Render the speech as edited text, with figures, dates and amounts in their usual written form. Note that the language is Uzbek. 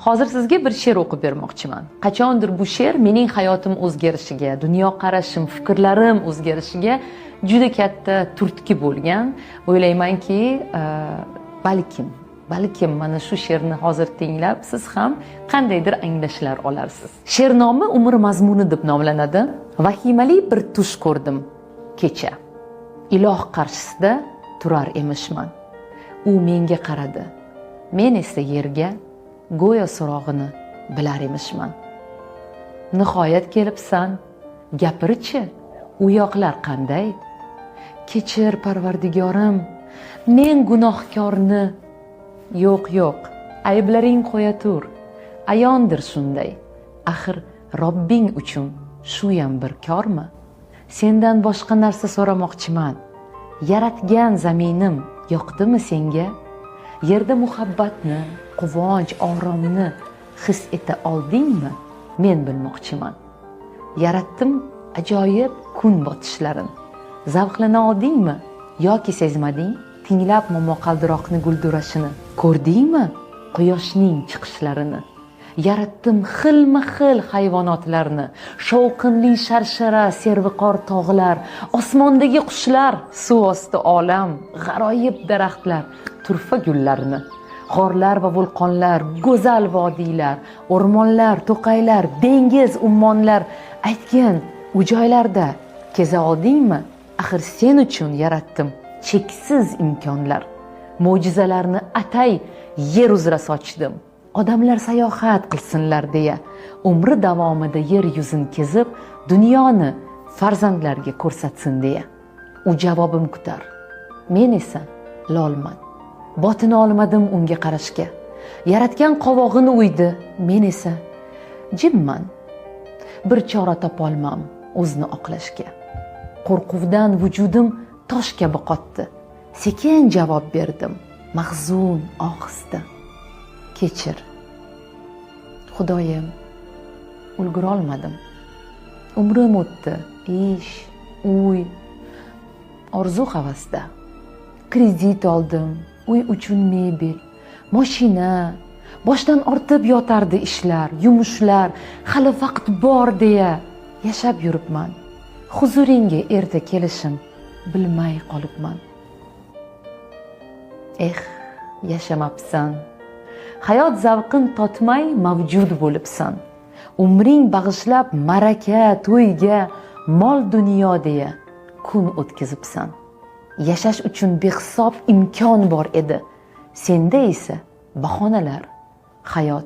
Hozir sizga bir she'r o'qib bermoqchiman. Qachondir bu she'r mening hayotim o'zgarishiga, dunyoqarashim, fikrlarim o'zgarishiga juda katta turtki bo'lgan. O'ylaymanki, balkim mana shu she'rni hozir tinglab siz ham qandaydir anglashlar olarsiz. She'r nomi Umr mazmuni deb nomlanadi. Vahimali bir tush ko'rdim kecha. Iloh qarshisida turar emishman. U menga qaradi. Men esa yerga go'yo so'rog'ini bilar emishman. Nihoyat kelibsan, gapirchi, u yoqlar qanday? Kechir Parvardigorim, men gunohkorni. Yo'q, ayblaring qo'ya tur. Ayondir shunday. Axir Robbing uchun shu ham bir kormi? Sendan boshqa narsa so'ramoqchiman. Yaratgan zaminim yoqdimi senga? Yerda muhabbatni, quvonch, oromni his eta oldingmi? Men bilmoqchiman. Yaratdim ajoyib kun botishlarin. Zavqlana oldingmi yoki sezmading? Tinglab momaqaldiroqni guldurashini. Ko'rdingmi quyoshning chiqishlarini? Yaratdim xilma-xil hayvonotlarni, shovqinli sharshara, serviqor tog'lar, osmondagi qushlar, suv osti olam, g'aroyib daraxtlar, turfa gullarni, g'orlar va vulqonlar, go'zal vodiylar, o'rmonlar, to'qaylar, dengiz, ummonlar, aytgan u joylarda keza oldingmi? Axir sen uchun yaratdim cheksiz imkonlar. Mo'jizalarni atay yer uzra sochdim. Odamlar sayohat qilsinlar deya, umri davomida yer yuzini kezib, dunyoni farzandlarga ko'rsatsin deya. U javobim kutar. Men esa lolman. Botina olmadim unga qarashga. Yaratgan qovog'ini uydi, men esa jimman. Bir chora topolmam o'zni oqlashga. Qo'rquvdan vujudim tosh kabi qotdi. Sekin javob berdim, mahzun ohista. Kechir. Xudoyim, ulgura olmadim. Umrim o'tdi, ish, uy, orzu-havasda. Kredit oldim, uy uchun mebel, mashina, boshdan ortib yotardi ishlar, yumushlar, hali vaqt bor deya yashab yuribman. Huzuringga erta kelishim bilmay qolibman. Yashamabsan. Hayot zavqin totmay mavjud bo'libsan. Umring bag'ishlab maraka, to'yga, mol dunyo deya kun o'tkazibsan. Yashash uchun behisob imkon bor edi. Senda esa bahonalar. Hayot